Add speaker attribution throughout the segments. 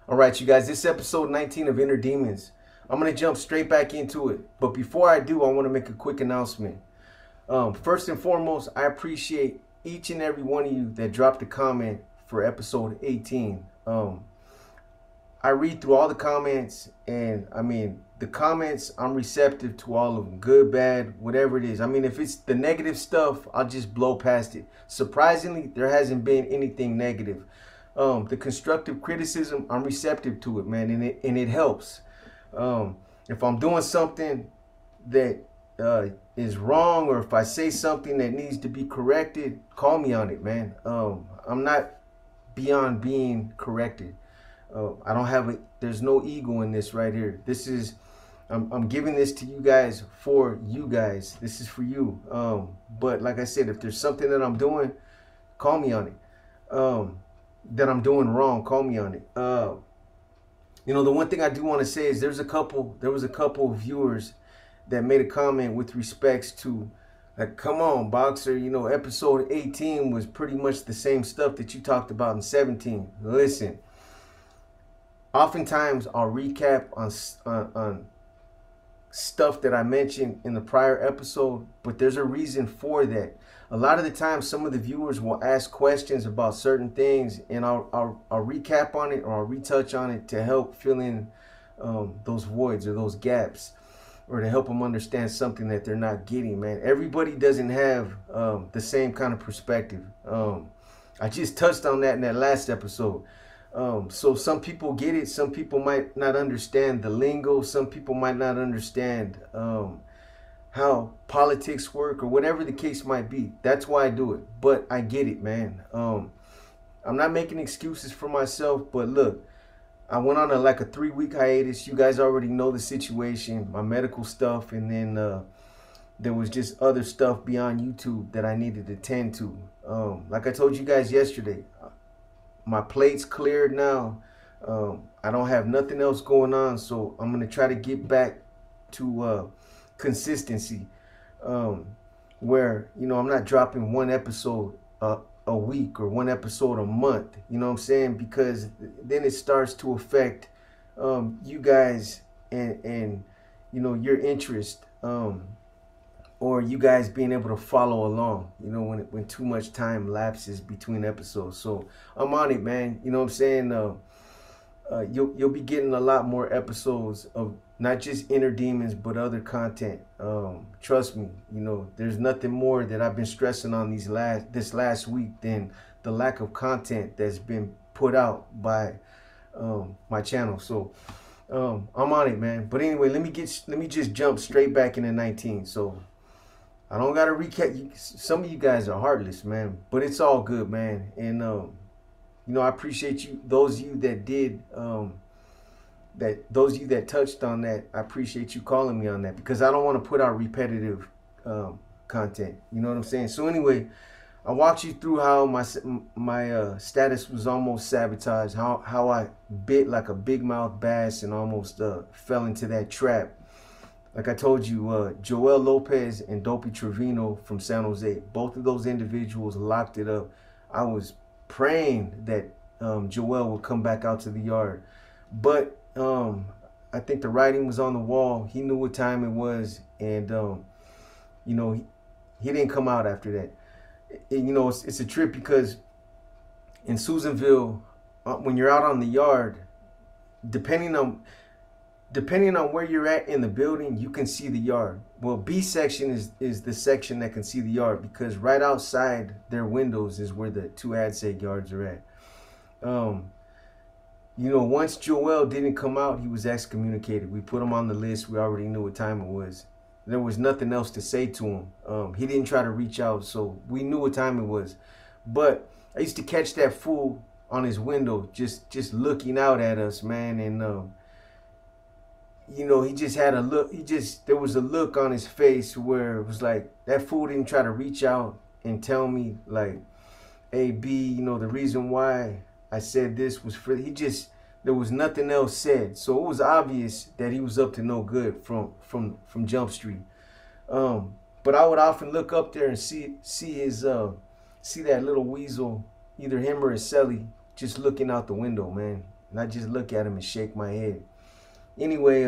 Speaker 1: All right, you guys, this is episode 19 of Inner Demons. I'm going to jump straight back into it. But before I do, I want to make a quick announcement. First and foremost, I appreciate each and every one of you that dropped a comment for episode 18. I read through all the comments, and I mean, the comments, I'm receptive to all of them, good, bad, whatever it is. I mean, if it's the negative stuff, I'll just blow past it. Surprisingly, there hasn't been anything negative. The constructive criticism, I'm receptive to it, man, and it helps. If I'm doing something that is wrong, or if I say something that needs to be corrected, call me on it, man. I'm not beyond being corrected. I don't have there's no ego in this right here. This is, I'm giving this to you guys for you guys. This is for you. But like I said, if there's something that I'm doing, call me on it. That I'm doing wrong, call me on it. You know, the one thing I do want to say is there was a couple of viewers that made a comment with respects to, like, come on, Boxer, you know, episode 18 was pretty much the same stuff that you talked about in 17. Listen, oftentimes I'll recap on stuff that I mentioned in the prior episode, but there's a reason for that. A lot of the time, some of the viewers will ask questions about certain things, and I'll recap on it, or I'll retouch on it to help fill in those voids or those gaps, or to help them understand something that they're not getting, man. Everybody doesn't have the same kind of perspective. I just touched on that in that last episode. So some people get it, some people might not understand the lingo, some people might not understand how politics work, or whatever the case might be. That's why I do it. But I get it, man. I'm not making excuses for myself, but look, I went on like a 3-week hiatus. You guys already know the situation, my medical stuff, and then there was just other stuff beyond YouTube that I needed to tend to. Like I told you guys yesterday, my plate's cleared now. I don't have nothing else going on, so I'm gonna try to get back to consistency, where, you know, I'm not dropping one episode a week or one episode a month, you know what I'm saying, because then it starts to affect you guys and you know, your interest, or you guys being able to follow along, you know, when too much time lapses between episodes. So I'm on it, man, you know what I'm saying. You'll be getting a lot more episodes of not just Inner Demons, but other content. Trust me, you know, there's nothing more that I've been stressing on this last week than the lack of content that's been put out by my channel. So I'm on it, man. But anyway, let me just jump straight back into 19. So I don't gotta recap. Some of you guys are heartless, man, but it's all good, man. And you know, I appreciate you, those of you that did, those of you that touched on that. I appreciate you calling me on that, because I don't want to put out repetitive content. You know what I'm saying? So anyway, I walked you through how my status was almost sabotaged, how I bit like a big mouth bass and almost fell into that trap. Like I told you, Joel Lopez and Dopey Trevino from San Jose, both of those individuals locked it up. I was praying that Joel would come back out to the yard, but I think the writing was on the wall. He knew what time it was, and you know, he didn't come out after that. You know, it's a trip, because in Susanville, when you're out on the yard, depending on where you're at in the building, you can see the yard. Well, B section is the section that can see the yard, because right outside their windows is where the 2 ad seg yards are at. You know, once Joel didn't come out, he was excommunicated. We put him on the list. We already knew what time it was. There was nothing else to say to him. He didn't try to reach out, so we knew what time it was. But I used to catch that fool on his window, just looking out at us, man, and you know, he just had a look. There was a look on his face where it was like, that fool didn't try to reach out and tell me, like, hey, B, you know, the reason why I said this was for, there was nothing else said. So it was obvious that he was up to no good from Jump Street. But I would often look up there and see that little weasel, either him or his celly, just looking out the window, man. not just look at him and shake my head. Anyway,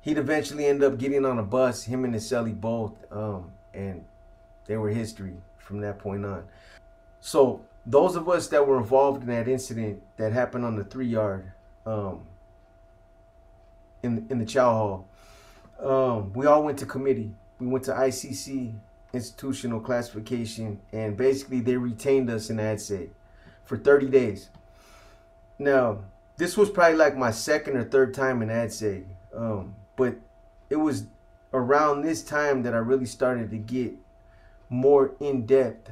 Speaker 1: he'd eventually end up getting on a bus, him and his cellie both, and they were history from that point on. So those of us that were involved in that incident that happened on the 3-yard in the chow hall, we all went to committee. We went to ICC, institutional classification, and basically they retained us in ADSEG for 30 days. Now, this was probably like my second or third time in ADSEG, but it was around this time that I really started to get more in-depth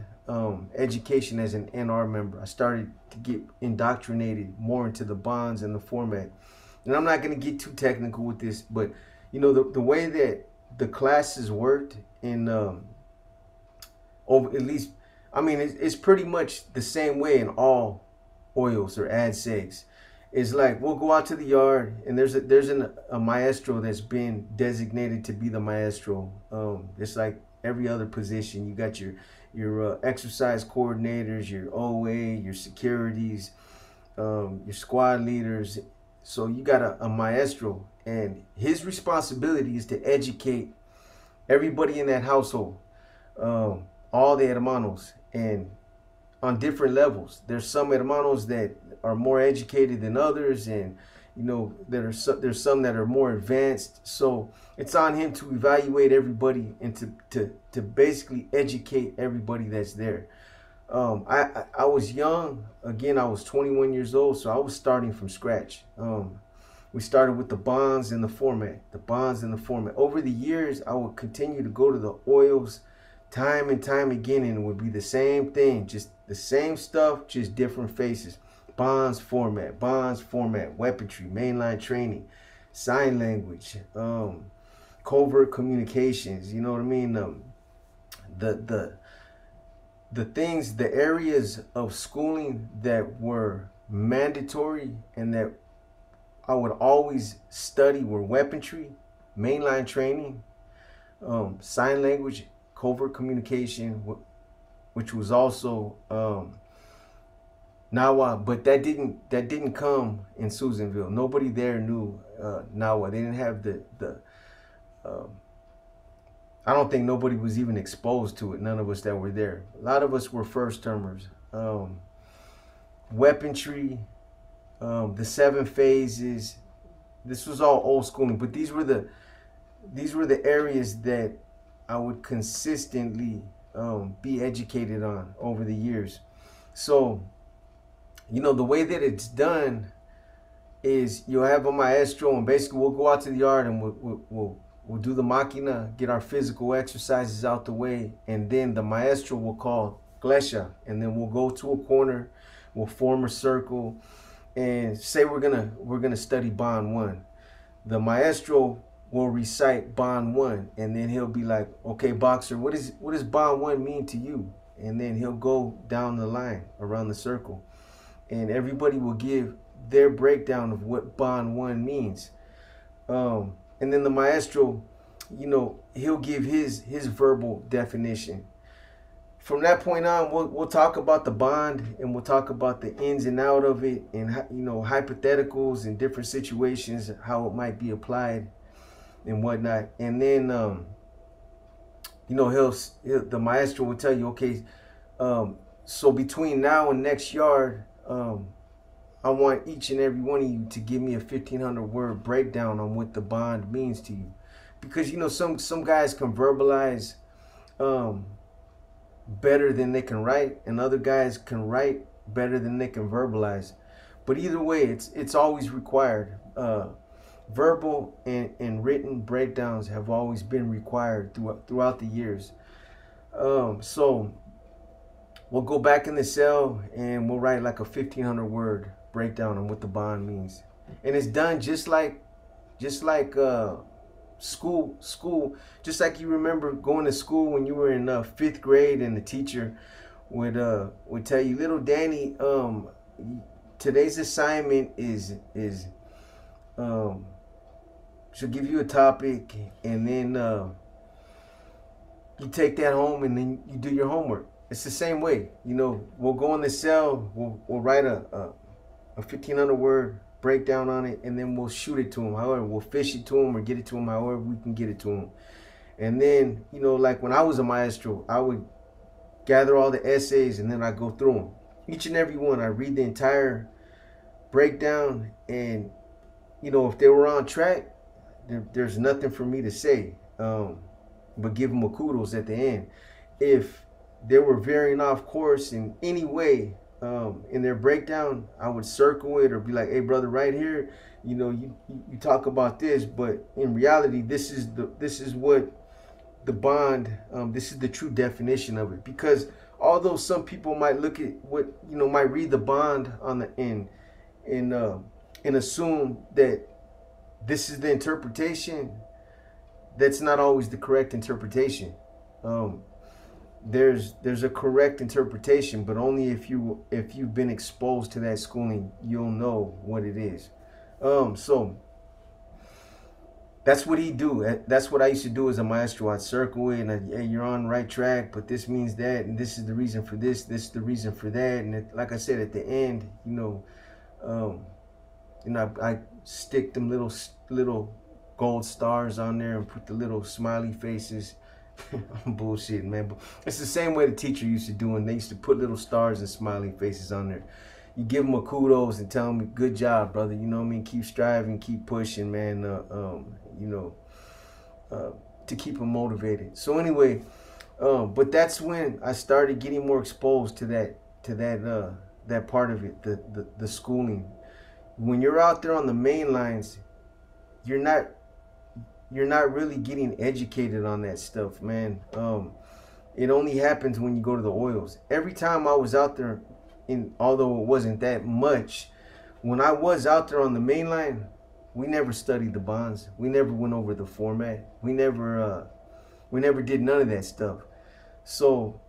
Speaker 1: education as an NR member. I started to get indoctrinated more into the bonds and the format. And I'm not going to get too technical with this, but you know, the way that the classes worked in over, at least, I mean, it's pretty much the same way in all oils or ADSEGs. It's like we'll go out to the yard and there's a maestro that's been designated to be the maestro. It's like every other position. You got your exercise coordinators, your OA, your securities, your squad leaders. So you got a maestro, and his responsibility is to educate everybody in that household, all the hermanos, and on different levels. There's some hermanos that are more educated than others, and you know, there's some that are more advanced. So it's on him to evaluate everybody and to basically educate everybody that's there. I was young. Again, I was 21 years old, so I was starting from scratch. We started with the bonds and the format, Over the years, I would continue to go to the oils time and time again, and it would be the same thing, just the same stuff, just different faces. Bonds format, weaponry, mainline training, sign language, covert communications. You know what I mean? The things, the areas of schooling that were mandatory and that I would always study were weaponry, mainline training, sign language, covert communication, which was also Nawa, but that didn't come in Susanville. Nobody there knew Nawa. They didn't have the I don't think nobody was even exposed to it. None of us that were there. A lot of us were first termers. Weaponry, the 7 phases. This was all old schooling, but these were the areas that I would consistently be educated on over the years. So, you know, the way that it's done is you'll have a maestro, and basically we'll go out to the yard and we'll do the máquina, get our physical exercises out the way, and then the maestro will call Glesha, and then we'll go to a corner, we'll form a circle, and say we're gonna study bond 1. The maestro will recite bond 1, and then he'll be like, okay, boxer, what does bond 1 mean to you? And then he'll go down the line around the circle, and everybody will give their breakdown of what bond 1 means. And then the maestro, you know, he'll give his verbal definition. From that point on, we'll talk about the bond, and we'll talk about the ins and out of it, and you know, hypotheticals and different situations, how it might be applied and whatnot. And then you know, the maestro will tell you, okay, so between now and next yard, I want each and every one of you to give me a 1,500 word breakdown on what the bond means to you, because you know, some guys can verbalize better than they can write, and other guys can write better than they can verbalize. But either way, it's always required. Verbal and written breakdowns have always been required throughout the years. So we'll go back in the cell and we'll write like a 1,500 word breakdown on what the bond means, and it's done just like school, just like you remember going to school when you were in 5th grade, and the teacher would tell you, little Danny, today's assignment is she'll give you a topic, and then you take that home and then you do your homework. it's the same way. You know, we'll go in the cell, we'll write a 1,500 word breakdown on it, and then we'll shoot it to them. However, we'll fish it to them or get it to them however we can get it to them. And then, you know, like when I was a maestro, I would gather all the essays and then I go through them. Each and every one, I read the entire breakdown, and, you know, if they were on track, there's nothing for me to say, but give them a kudos at the end. If they were veering off course in any way, in their breakdown, I would circle it or be like, hey brother, right here, you know, you talk about this, but in reality, this is what the bond, this is the true definition of it. Because although some people might look at what, you know, might read the bond on the end and assume that this is the interpretation, that's not always the correct interpretation. There's a correct interpretation, but only if you've been exposed to that schooling, you'll know what it is. So that's what he do. That's what I used to do as a maestro. I'd circle it and hey, you're on the right track, but this means that, and this is the reason for this. This is the reason for that. And like I said, at the end, you know, I stick them little gold stars on there and put the little smiley faces. I'm bullshitting, man, but it's the same way the teacher used to do, and they used to put little stars and smiley faces on there. You give them a kudos and tell them, good job, brother, you know what I mean? Keep striving, keep pushing, man, you know, to keep them motivated. So anyway, but that's when I started getting more exposed to that part of it, the schooling. When you're out there on the main lines, you're not really getting educated on that stuff, man. It only happens when you go to the oils. Every time I was out there, although it wasn't that much, when I was out there on the main line, we never studied the bonds. We never went over the format. We never did none of that stuff. So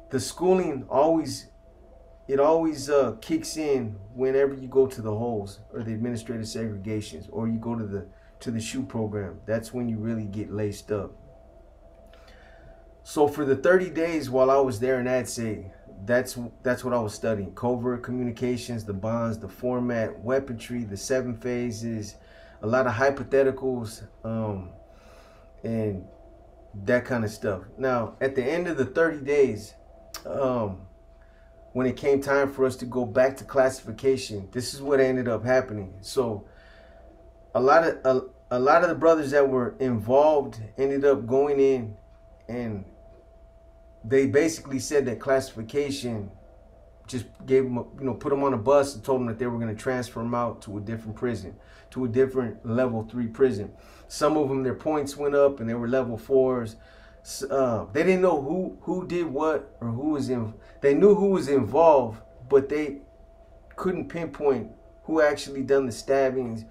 Speaker 1: the schooling always kicks in whenever you go to the holes or the administrative segregations, or you go to the shoe program. That's when you really get laced up. So for the 30 days while I was there in ADSA, that's what I was studying: covert communications, the bonds, the format, weaponry, the 7 phases, a lot of hypotheticals, and that kind of stuff. Now, at the end of the 30 days, when it came time for us to go back to classification, this is what ended up happening. So a lot of the brothers that were involved ended up going in, and they basically said that classification just gave them, you know, put them on a bus and told them that they were going to transfer them out to a different prison, to a different level 3 prison. Some of them, their points went up and they were level 4s. They didn't know who did what or who was in. They knew who was involved, but they couldn't pinpoint who actually done the stabbings,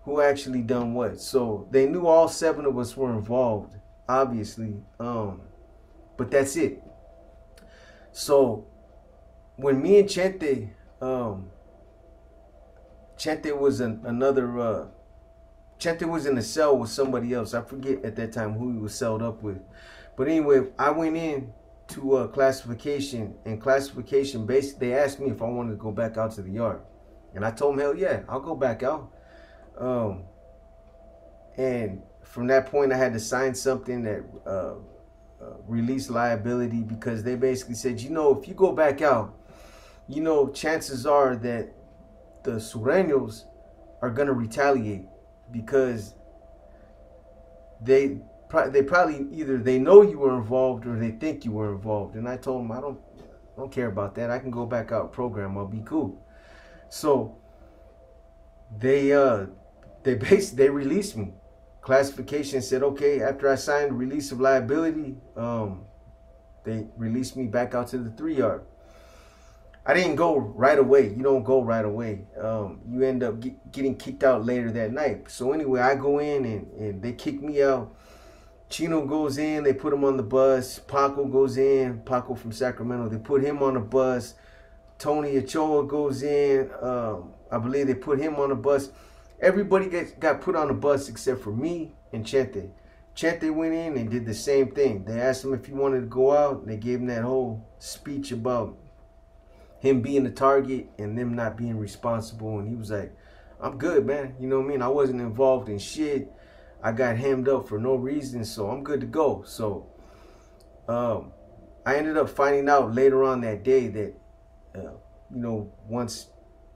Speaker 1: who actually done what. So they knew all 7 of us were involved, obviously, but that's it. So when me and Chente was Chente was in a cell with somebody else. I forget at that time who he was celled up with, but anyway, I went in to classification, and classification basically, they asked me if I wanted to go back out to the yard, and I told them, hell yeah, I'll go back out. And from that point, I had to sign something that released liability, because they basically said, you know, if you go back out, you know, chances are that the Sureños are going to retaliate, because they probably either they know you were involved or they think you were involved. And I told them, I don't care about that. I can go back out program. I'll be cool. So they released me. Classification said, okay, after I signed release of liability, they released me back out to the 3-yard. I didn't go right away. You don't go right away. You end up getting kicked out later that night. So anyway, I go in and they kick me out. Chino goes in, they put him on the bus. Paco goes in, Paco from Sacramento, they put him on the bus. Tony Ochoa goes in, I believe they put him on the bus. Everybody got put on the bus except for me and Chente. Chente went in and did the same thing. They asked him if he wanted to go out, and they gave him that whole speech about him being the target and them not being responsible. And he was like, I'm good, man. You know what I mean? I wasn't involved in shit. I got hemmed up for no reason, so I'm good to go. So I ended up finding out later on that day that, you know, once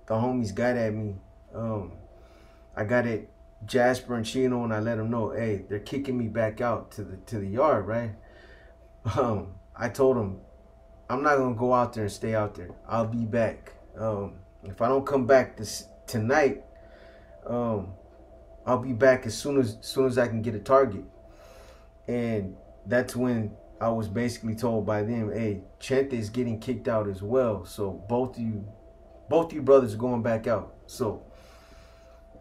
Speaker 1: the homies got at me, I got at Jasper and Chino, and I let them know, hey, they're kicking me back out to the yard, right? I told them, I'm not gonna go out there and stay out there. I'll be back. If I don't come back tonight, I'll be back as soon as I can get a target. And that's when I was basically told by them, hey, Chente is getting kicked out as well. So both of you brothers are going back out. So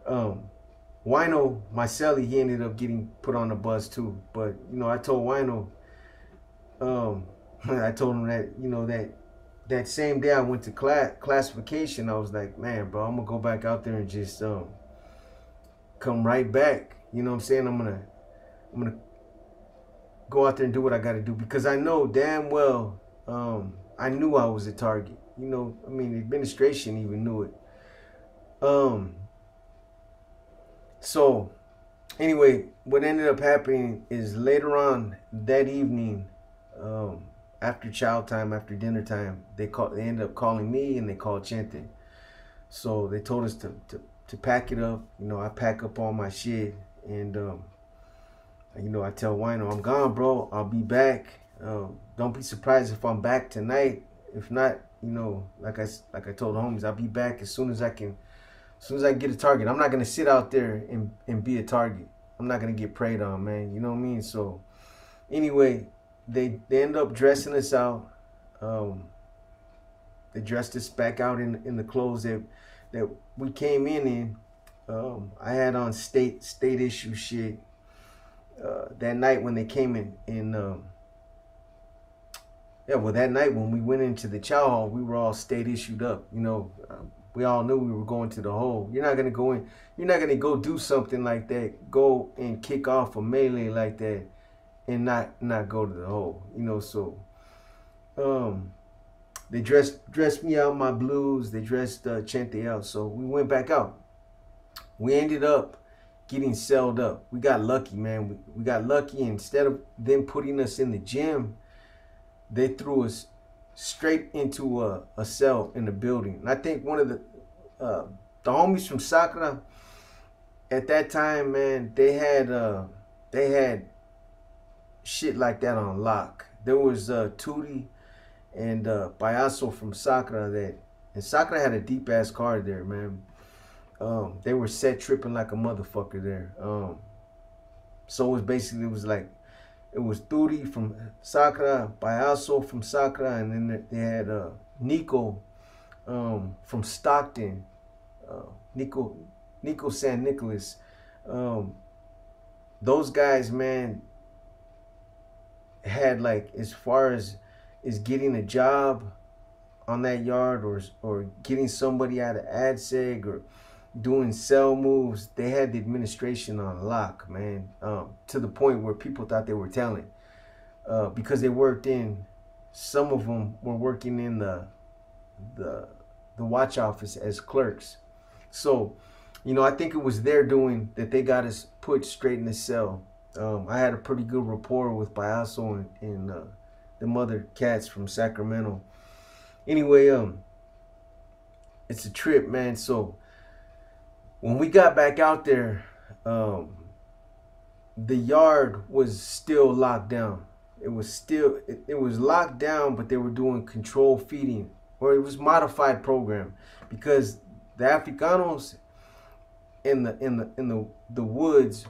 Speaker 1: Wino, my celly, he ended up getting put on the bus too. But you know, I told Wino, I told him that, you know, that same day I went to classification, I was like, man, bro, I'm gonna go back out there and just come right back. You know what I'm saying? I'm gonna go out there and do what I gotta do, because I know damn well I knew I was a target. You know, I mean, the administration even knew it. So anyway, what ended up happening is later on that evening, after chow time, after dinner time, they ended up calling me, and they called Chente. So they told us to pack it up. You know, I pack up all my shit, and you know, I tell Wino, I'm gone, bro. I'll be back. Don't be surprised if I'm back tonight. If not, you know, like I told the homies, I'll be back as soon as I can. As soon as I get a target. I'm not gonna sit out there and be a target. I'm not gonna get preyed on, man. You know what I mean? So anyway, they end up dressing us out. They dressed us back out in the clothes that we came in. I had on state issue shit. That night when they came in, yeah, well, that night when we went into the chow hall, we were all state issued up. You know, we all knew we were going to the hole. You're not gonna go in. You're not gonna go do something like that. Go and kick off a melee like that, and not go to the hole. You know, so they dressed me out in my blues. They dressed Chente out. So we went back out. We ended up getting celled up. We got lucky, man. We got lucky. Instead of them putting us in the gym, they threw us straight into a cell in the building. And I think one of the homies from Sakura at that time, man, they had shit like that on lock. There was Tootie and Payaso from Sakura, and Sakura had a deep ass car there, man. They were set tripping like a motherfucker there. So it was basically, it was Tootie from Sakura, Payaso from Sakura, and then they had Nico from Stockton, Nico San Nicolas. Those guys, man, had, like, as far as getting a job on that yard, or getting somebody out of AdSeg, or doing cell moves, they had the administration on lock, man, to the point where people thought they were telling, because they worked in, some of them were working in the watch office as clerks. So, you know, I think it was their doing that they got us put straight in the cell. I had a pretty good rapport with Payaso and the mother cats from Sacramento. Anyway, it's a trip, man. So when we got back out there, the yard was still locked down. It was locked down, but they were doing control feeding, or it was modified program, because the Africanos in the woods,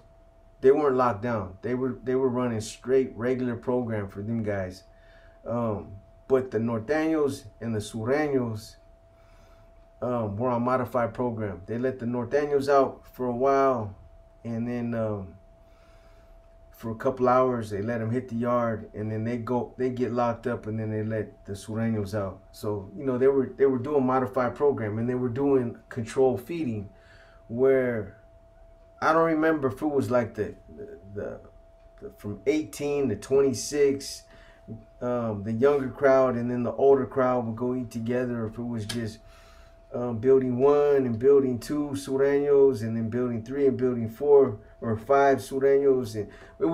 Speaker 1: they weren't locked down. They were running straight regular program for them guys. But the Norteños and the Sureños were on modified program. They let the Norteños out for a while, and then for a couple hours they let them hit the yard, and then they get locked up, and then they let the Sureños out. So, you know, they were doing modified program, and they were doing control feeding, where I don't remember if it was like the from 18 to 26. The younger crowd and then the older crowd would go eat together. If it was just building 1 and building 2 sureños, and then building 3 and building 4 or 5 sureños, and it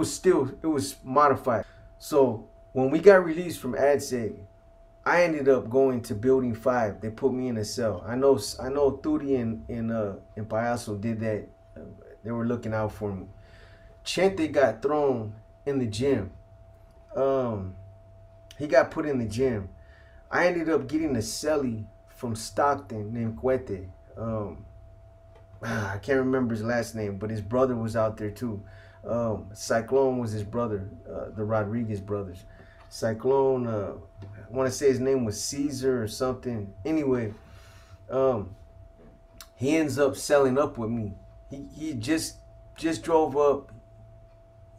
Speaker 1: was modified. So when we got released from ADSEG, I ended up going to building 5. They put me in a cell. I know Turi and Payaso did that. They were looking out for me. Chente got thrown in the gym. He got put in the gym. I ended up getting a cellie from Stockton named Cuete. I can't remember his last name, but his brother was out there too. Cyclone was his brother, the Rodriguez brothers. Cyclone, I want to say his name was Caesar or something. Anyway, he ends up selling up with me. He just drove up.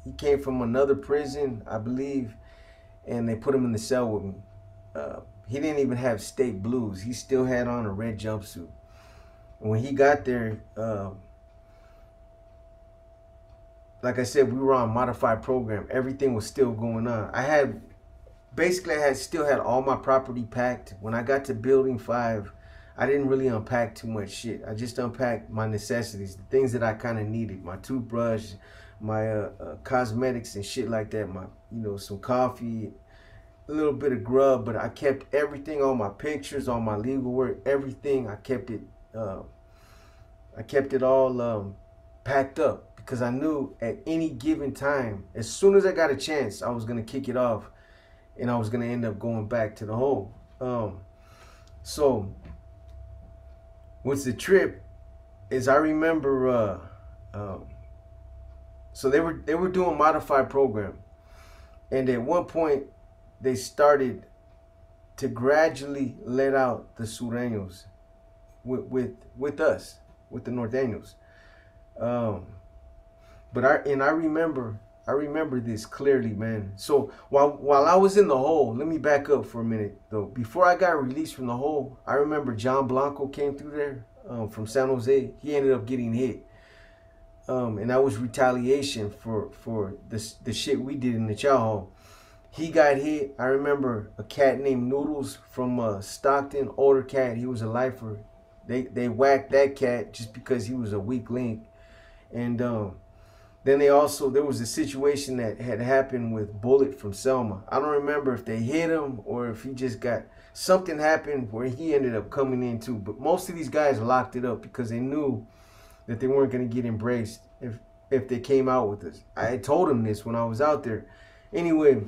Speaker 1: He came from another prison, I believe, and they put him in the cell with me. He didn't even have state blues. He still had on a red jumpsuit. And when he got there, like I said, we were on a modified program. Everything was still going on. I still had all my property packed. When I got to building 5, I didn't really unpack too much shit. I just unpacked my necessities, the things that I kind of needed. My toothbrush, my cosmetics and shit like that. My, some coffee, a little bit of grub, but I kept everything, all my pictures, all my legal work, everything. I kept it all packed up, because I knew at any given time, as soon as I got a chance, I was gonna kick it off, and I was gonna end up going back to the hole. So what's the trip is, I remember so they were doing modified program, and at one point they started to gradually let out the sureños with us, with the norteños. But I remember this clearly, man. So while I was in the hole, let me back up for a minute though. Before I got released from the hole, I remember John Blanco came through there from San Jose. He ended up getting hit. And that was retaliation for the shit we did in the chow hall. He got hit. I remember a cat named Noodles from Stockton, older cat. He was a lifer. They whacked that cat just because he was a weak link. And then there was a situation that had happened with Bullet from Selma. I don't remember if they hit him or if he just got, something happened where he ended up coming in too. But most of these guys locked it up because they knew that they weren't going to get embraced if they came out with us. I had told them this when I was out there. Anyway,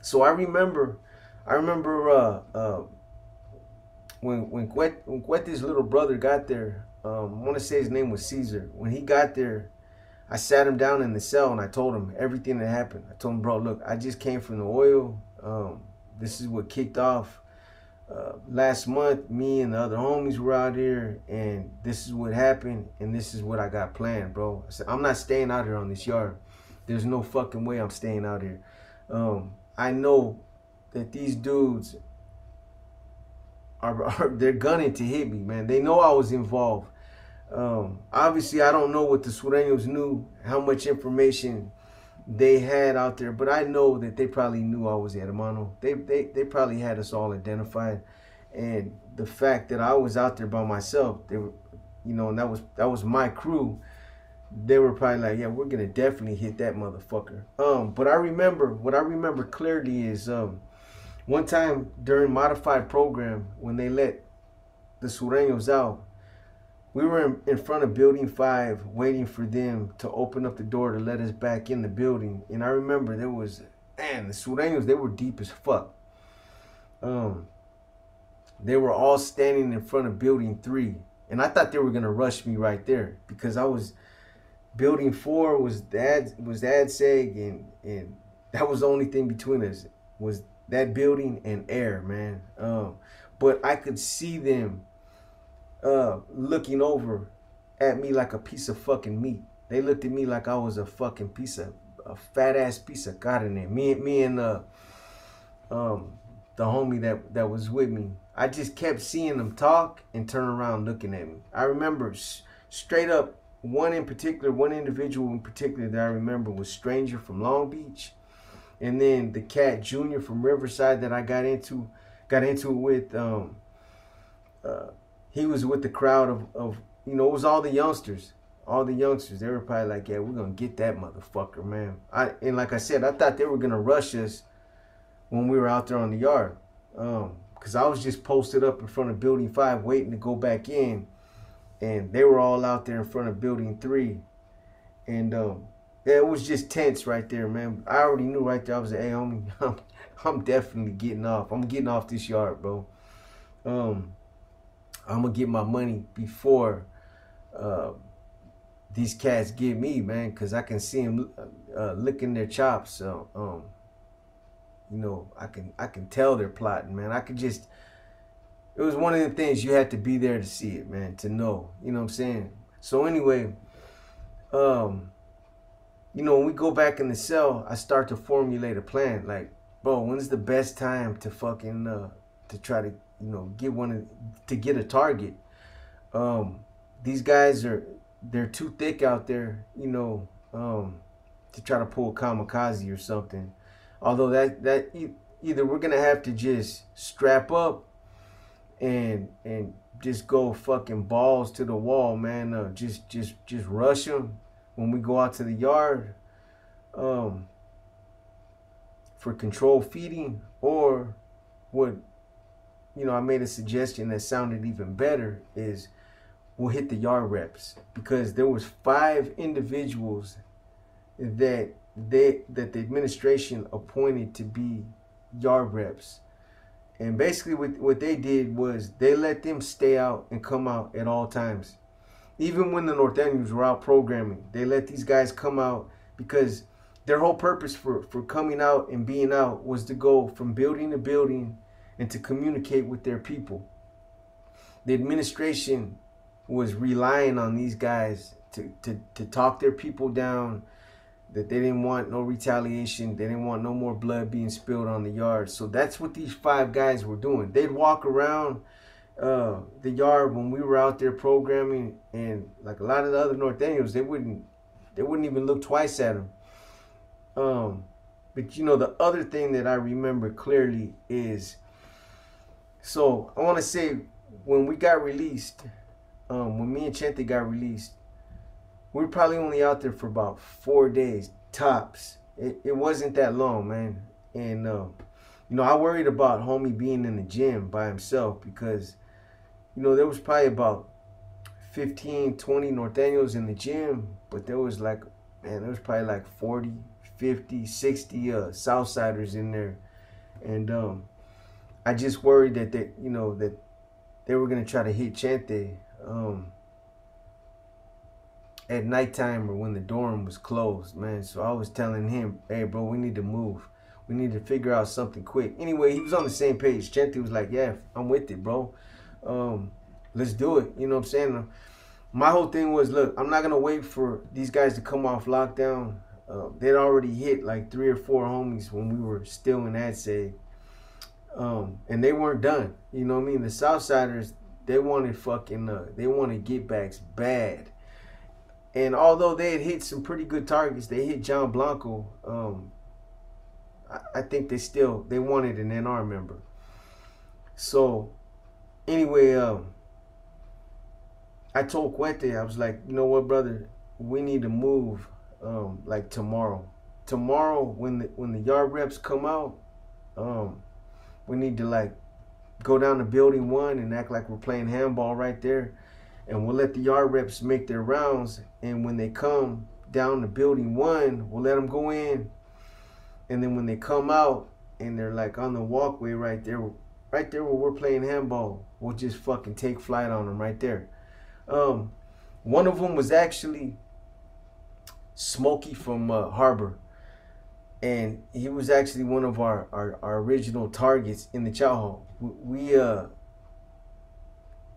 Speaker 1: so I remember when Cuete's little brother got there, I want to say his name was Caesar. When he got there, I sat him down in the cell and I told him everything that happened. I told him, bro, look, I just came from the oil. This is what kicked off. Last month, me and the other homies were out here, and this is what happened, and this is what I got planned, bro. I said, I'm not staying out here on this yard. There's no fucking way I'm staying out here. I know that these dudes they're gunning to hit me, man. They know I was involved. Obviously, I don't know what the Sureños knew, how much information they had out there, but I know that they probably knew I was Hermano. They probably had us all identified, and the fact that I was out there by myself, they were, and that was my crew. They were probably like, yeah, we're gonna definitely hit that motherfucker. But what I remember clearly is one time during modified program, when they let the Sureños out, we were in front of building 5 waiting for them to open up the door to let us back in the building. And I remember the Sureños, they were deep as fuck. They were all standing in front of building 3. And I thought they were going to rush me right there, because I was, building 4 was ADSEG, and that was the only thing between us, was that building and air, man. But I could see them looking over at me like a piece of fucking meat. They looked at me like I was a fucking a fat ass piece of carne. Me and the homie that was with me. I just kept seeing them talk and turn around looking at me. I remember straight up one individual in particular that I remember was Stranger from Long Beach, and then the cat Junior from Riverside that I got into it with. He was with the crowd of it was all the youngsters. All the youngsters, they were probably like, yeah, we're gonna get that motherfucker, man. And like I said, I thought they were gonna rush us when we were out there on the yard. Cause I was just posted up in front of Building 5 waiting to go back in. And they were all out there in front of Building 3. And yeah, it was just tense right there, man. I already knew right there. I was like, hey, homie, I'm definitely getting off. I'm getting off this yard, bro. I'm gonna get my money before these cats get me, man, because I can see them licking their chops. So, I can tell they're plotting, man. It was one of the things you had to be there to see it, man, to know. You know what I'm saying? So anyway, when we go back in the cell, I start to formulate a plan. Like, bro, when's the best time to fucking to try to get a target? These guys they're too thick out there, to try to pull a kamikaze or something. Although that either we're gonna have to just strap up and just go fucking balls to the wall, man. Just rush them when we go out to the yard for controlled feeding, or what I made a suggestion that sounded even better is we'll hit the yard reps, because there was 5 individuals that the administration appointed to be yard reps. And basically what they did was they let them stay out and come out at all times. Even when the Norteños were out programming, they let these guys come out, because their whole purpose for coming out and being out was to go from building to building and to communicate with their people. The administration was relying on these guys to talk their people down, that they didn't want no retaliation, they didn't want no more blood being spilled on the yard. So that's what these 5 guys were doing. They'd walk around the yard when we were out there programming, and like a lot of the other Norteños, they wouldn't even look twice at them. But the other thing that I remember clearly is, so I want to say when we got released, when me and Chente got released, we were probably only out there for about 4 days tops. It wasn't that long, man. And I worried about homie being in the gym by himself, because there was probably about 15, 20 Norteños in the gym, but there was probably like 40, 50, 60 Southsiders in there. And I just worried that they were gonna try to hit Chente at nighttime or when the dorm was closed, man. So I was telling him, hey, bro, we need to move. We need to figure out something quick. Anyway, he was on the same page. Chente was like, yeah, I'm with it, bro. Let's do it. You know what I'm saying? My whole thing was, look, I'm not going to wait for these guys to come off lockdown. They'd already hit like 3 or 4 homies when we were still in AdSeg. And they weren't done. You know what I mean? The Southsiders, they wanted get backs bad. And although they had hit some pretty good targets, they hit John Blanco. I think they wanted an NR member. So anyway, I told Cuete, I was like, you know what, brother, we need to move like tomorrow. Tomorrow when the yard reps come out, we need to like go down to building 1 and act like we're playing handball right there. And we'll let the yard reps make their rounds. And when they come down to building 1, we'll let them go in. And then when they come out and they're like on the walkway right there where we're playing handball, we'll just fucking take flight on them right there. One of them was actually Smokey from Harbor. And he was actually one of our original targets in the chow hall.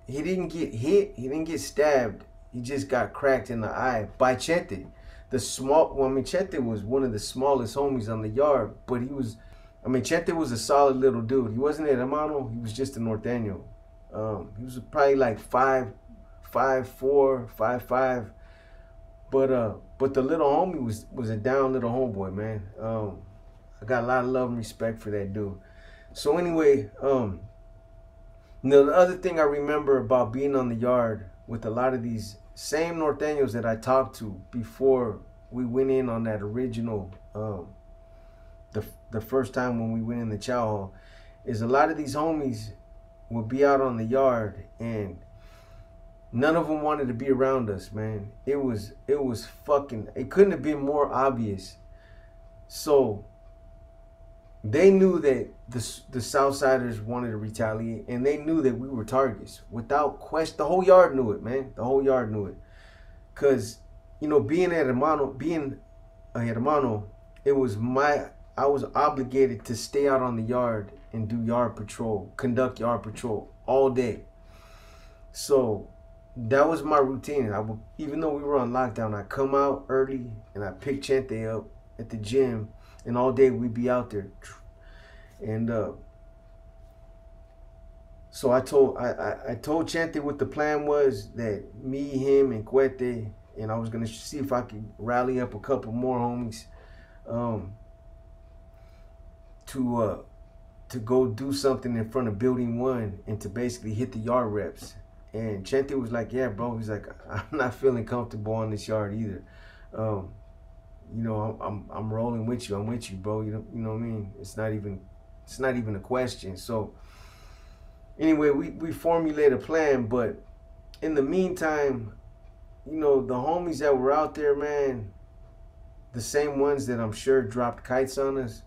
Speaker 1: He didn't get hit. He didn't get stabbed. He just got cracked in the eye by Chente. Chente was one of the smallest homies on the yard, but Chente was a solid little dude. He wasn't a hermano. He was just a Norteño. He was probably like 5'4", 5'5", But the little homie was a down little homeboy, man. I got a lot of love and respect for that dude. So anyway, the other thing I remember about being on the yard with a lot of these same norteños that I talked to before we went in on that original, the first time when we went in the chow hall, is a lot of these homies would be out on the yard and none of them wanted to be around us, man. It was fucking, it couldn't have been more obvious. So they knew that the Southsiders wanted to retaliate, and they knew that we were targets without question. The whole yard knew it, man. The whole yard knew it, cause you know, being a hermano, it was I was obligated to stay out on the yard and do yard patrol, conduct yard patrol all day. So that was my routine. I would, even though we were on lockdown, I come out early and I pick Chente up at the gym, and all day we'd be out there. And so I told Chente what the plan was, that me, him, and Cuete, and I was gonna see if I could rally up a couple more homies to go do something in front of Building 1 and to basically hit the yard reps. And Chente was like, yeah, bro. He's like, I'm not feeling comfortable on this yard either. You know, I'm rolling with you. I'm with you, bro. You know what I mean? It's not even a question. So anyway, we formulate a plan, but in the meantime, you know, the homies that were out there, man, the same ones that I'm sure dropped kites on us,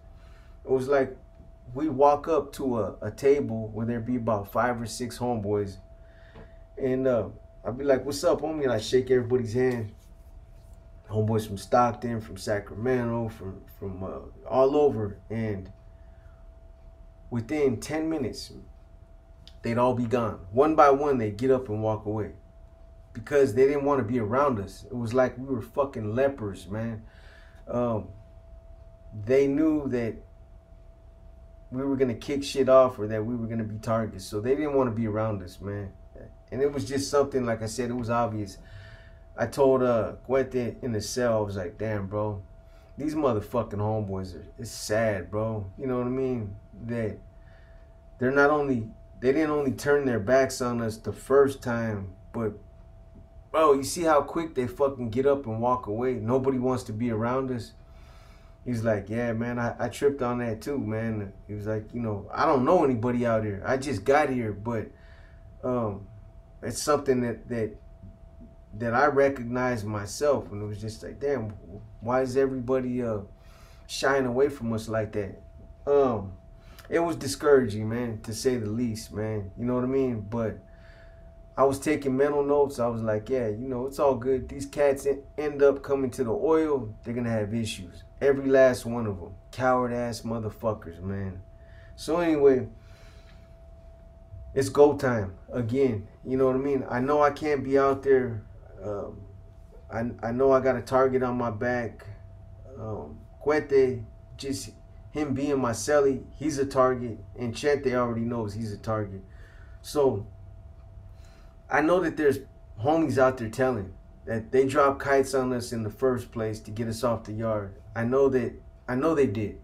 Speaker 1: it was like we walk up to a table where there'd be about 5 or 6 homeboys, and I'd be like, what's up, homie? And I shake everybody's hand. Homeboys from Stockton, from Sacramento, from all over. And within 10 minutes, they'd all be gone. One by one, they'd get up and walk away because they didn't want to be around us. It was like we were fucking lepers, man. They knew that we were going to kick shit off or that we were going to be targets. So they didn't want to be around us, man. And it was just something, like I said, it was obvious. I told Cuete in the cell, I was like, damn, bro, these motherfucking homeboys it's sad, bro. You know what I mean? That they didn't only turn their backs on us the first time, but bro, you see how quick they fucking get up and walk away? Nobody wants to be around us. He's like, yeah, man, I tripped on that too, man. He was like, you know, I don't know anybody out here. I just got here, but it's something that I recognized myself, and it was just like, damn, why is everybody shying away from us like that? It was discouraging, man, to say the least, man. You know what I mean? But I was taking mental notes. I was like, yeah, you know, it's all good. These cats end up coming to the oil, they're gonna have issues. Every last one of them. Coward ass motherfuckers, man. So anyway, it's go time again. You know what I mean? I know I can't be out there. I know I got a target on my back. Cuete, just him being my celly, he's a target. And Chente already knows he's a target. So I know that there's homies out there telling that they dropped kites on us in the first place to get us off the yard. I know they did.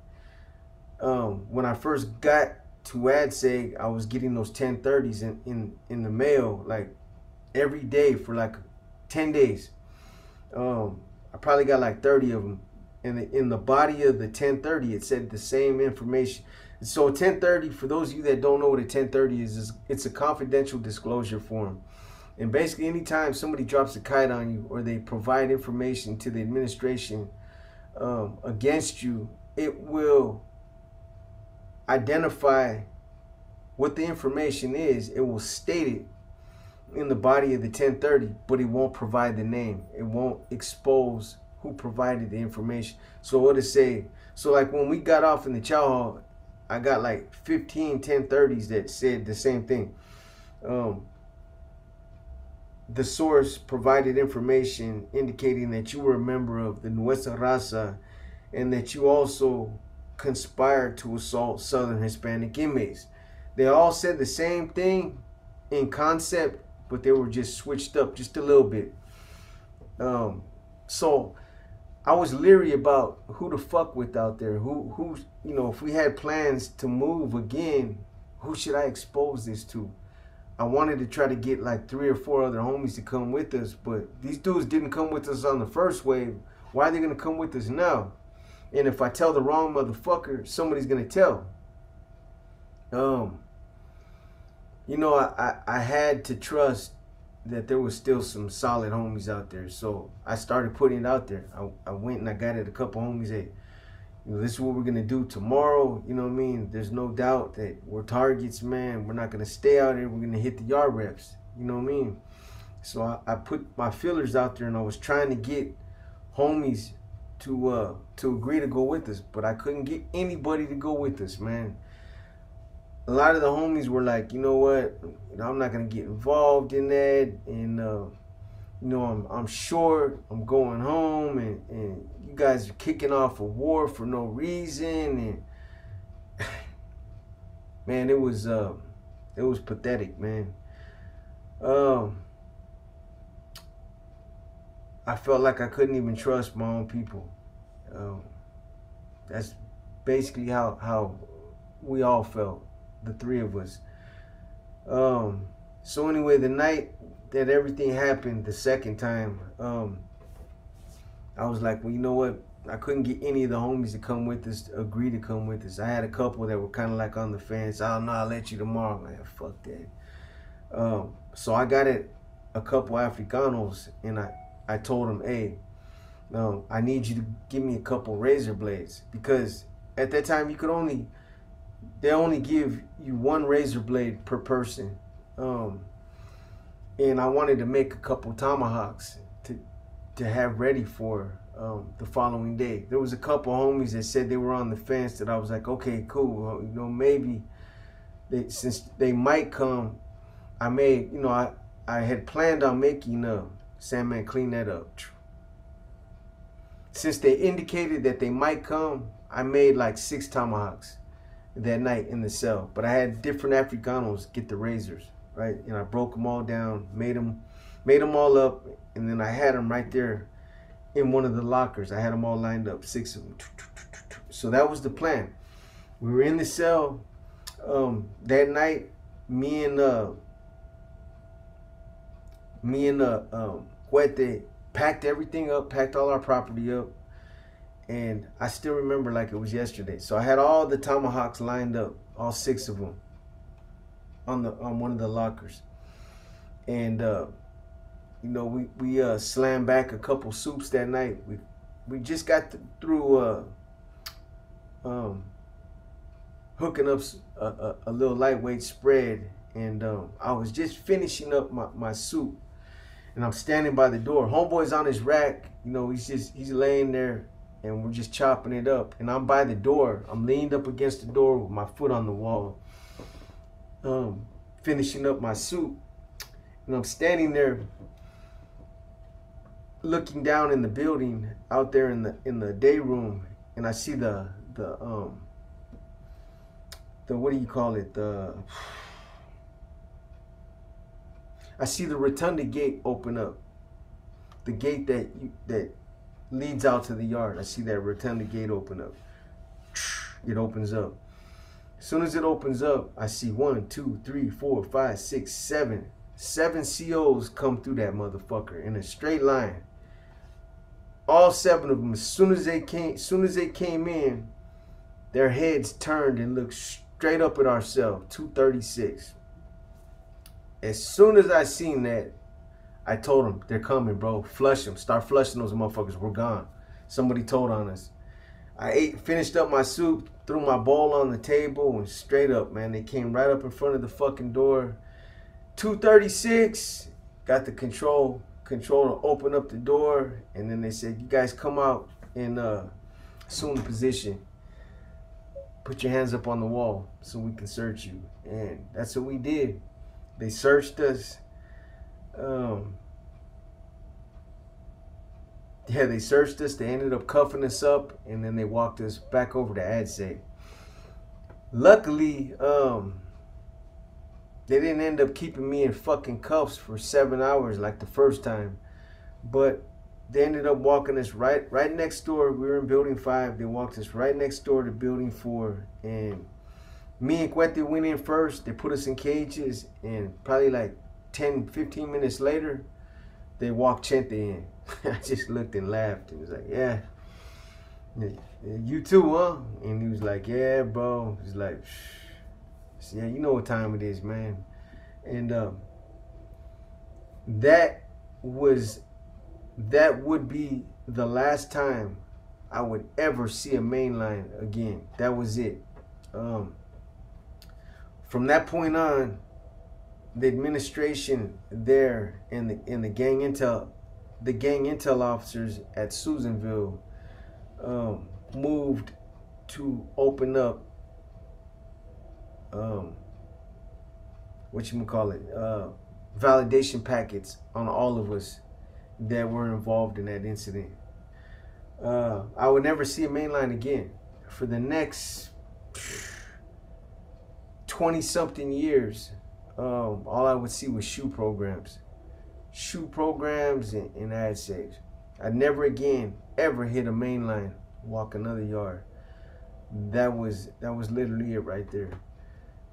Speaker 1: When I first got to ADSEG, I was getting those 1030s in the mail like every day for like 10 days. I probably got like 30 of them. And in the body of the 1030, it said the same information. So 1030, for those of you that don't know what a 1030 is it's a confidential disclosure form. And basically, anytime somebody drops a kite on you or they provide information to the administration against you, it will identify what the information is. It will state it in the body of the 1030, but it won't provide the name. It won't expose who provided the information. So what it say? So like when we got off in the chow hall, I got like 15 1030s that said the same thing. The source provided information indicating that you were a member of the Nuestra Raza and that you also conspired to assault Southern Hispanic inmates. They all said the same thing in concept, but they were just switched up just a little bit. So I was leery about who to fuck with out there. Who, you know, if we had plans to move again, who should I expose this to? I wanted to try to get like 3 or 4 other homies to come with us, but these dudes didn't come with us on the first wave. Why are they gonna come with us now? And if I tell the wrong motherfucker, somebody's gonna tell. You know, I had to trust that there was still some solid homies out there. So I started putting it out there. I went and I got at a couple homies. Hey, you know, this is what we're gonna do tomorrow. You know what I mean? There's no doubt that we're targets, man. We're not gonna stay out here. We're gonna hit the yard reps. You know what I mean? So I put my feelers out there, and I was trying to get homies to agree to go with us, but I couldn't get anybody to go with us, man. A lot of the homies were like, you know what, I'm not gonna get involved in that, and you know, I'm short, I'm going home, and you guys are kicking off a war for no reason, and man, it was pathetic, man. I felt like I couldn't even trust my own people. That's basically how we all felt, the 3 of us. So anyway, the night that everything happened the second time, I was like, well, you know what? I couldn't get any of the homies to come with us, to agree to come with us. I had a couple that were kind of like on the fence. I don't know, I'll let you tomorrow. Man, fuck that. So I got at a couple Africanos, and I told them, hey, I need you to give me a couple razor blades, because at that time they only give you 1 razor blade per person. And I wanted to make a couple tomahawks to have ready for the following day. There was a couple homies that said they were on the fence, that I was like, okay, cool. You know, maybe since they might come, I made, you know, I had planned on making Sandman, clean that up. Since they indicated that they might come, I made like 6 tomahawks that night in the cell. But I had different Africanos get the razors, right? And I broke them all down, made them all up, and then I had them right there in one of the lockers. I had them all lined up, 6 of them. So that was the plan. We were in the cell that night. Me and Huete packed everything up, packed all our property up, and I still remember like it was yesterday. So I had all the tomahawks lined up, all 6 of them, on one of the lockers, and you know, we slammed back a couple soups that night. We just got through hooking up a little lightweight spread, and I was just finishing up my soup. And I'm standing by the door. Homeboy's on his rack. You know, he's laying there, and we're just chopping it up. And I'm by the door. I'm leaned up against the door with my foot on the wall, finishing up my soup. And I'm standing there looking down in the building out there in the day room, and I see the what do you call it? I see the rotunda gate open up. The gate that leads out to the yard. I see that rotunda gate open up. It opens up. As soon as it opens up, I see 1, 2, 3, 4, 5, 6, 7. 7 COs come through that motherfucker in a straight line. All 7 of them, as soon as they came in, their heads turned and looked straight up at our cell, 236. As soon as I seen that, I told them, they're coming, bro. Flush them. Start flushing those motherfuckers. We're gone. Somebody told on us. I finished up my soup, threw my bowl on the table, and straight up, man, they came right up in front of the fucking door. 236, got the controller, open up the door, and then they said, you guys come out and assume the position. Put your hands up on the wall so we can search you. And that's what we did. They searched us. Yeah, they searched us. They ended up cuffing us up, and then they walked us back over to AdSafe. Luckily, they didn't end up keeping me in fucking cuffs for 7 hours like the first time. But They ended up walking us right next door. We were in building 5. They walked us right next door to building 4. And me and Cuete went in first. They put us in cages. And probably like 10, 15 minutes later, they walked Chente in. I just looked and laughed. And was like, yeah, you too, huh? And he was like, yeah, bro. He's like, yeah, you know what time it is, man. And that would be the last time I would ever see a mainline again. That was it. From that point on, the administration there and the gang intel officers at Susanville moved to open up validation packets on all of us that were involved in that incident. I would never see a mainline again. For the next 20-something years, all I would see was shoe programs and ad saves. I'd never again ever hit a mainline, walk another yard. That was literally it right there.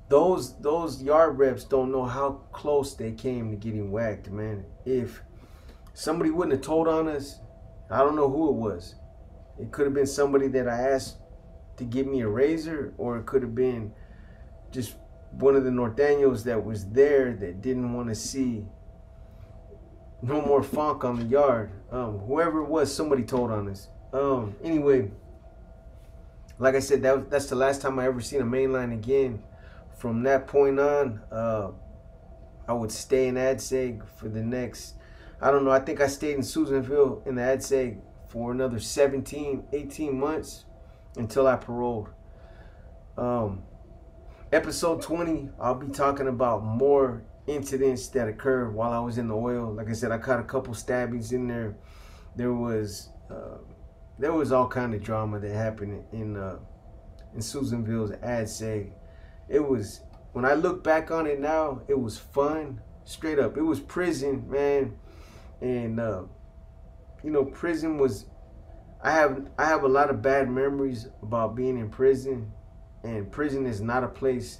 Speaker 1: Those yard reps don't know how close they came to getting whacked, man. If somebody wouldn't have told on us, I don't know who it was. It could have been somebody that I asked to give me a razor, or it could have been just one of the Norteños that was there that didn't want to see no more funk on the yard. Whoever it was, somebody told on us. Anyway, like I said, that's the last time I ever seen a mainline again. From that point on, I would stay in AdSeg for the next, I don't know, I think I stayed in Susanville in the AdSeg for another 17, 18 months until I paroled. Episode 20, I'll be talking about more incidents that occurred while I was in the oil. Like I said, I caught a couple stabbings in there. There was all kind of drama that happened in Susanville's AdSeg. It was, when I look back on it now, it was fun. Straight up, it was prison, man. And you know, prison was, I have a lot of bad memories about being in prison, and prison is not a place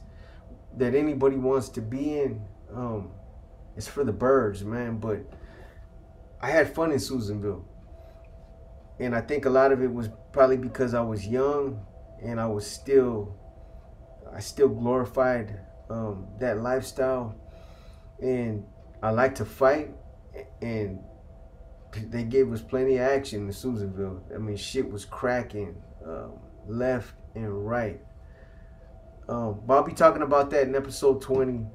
Speaker 1: that anybody wants to be in. It's for the birds, man. But I had fun in Susanville, and I think a lot of it was probably because I was young and I still glorified that lifestyle, and I like to fight, and they gave us plenty of action in Susanville. I mean, shit was cracking left and right. But I'll be talking about that in episode 20.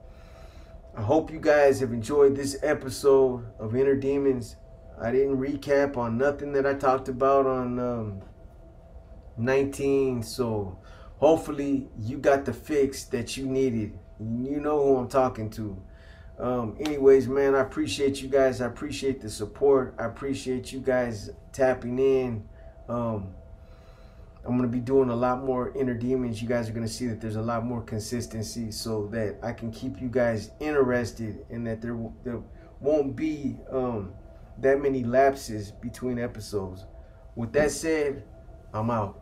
Speaker 1: I hope you guys have enjoyed this episode of Inner Demons. I didn't recap on nothing that I talked about on 19, so hopefully you got the fix that you needed. You know who I'm talking to. Anyways, man, I appreciate you guys. I appreciate the support. I appreciate you guys tapping in. I'm going to be doing a lot more Inner Demons. You guys are going to see that there's a lot more consistency, so that I can keep you guys interested, and that there won't be that many lapses between episodes. With that said, I'm out.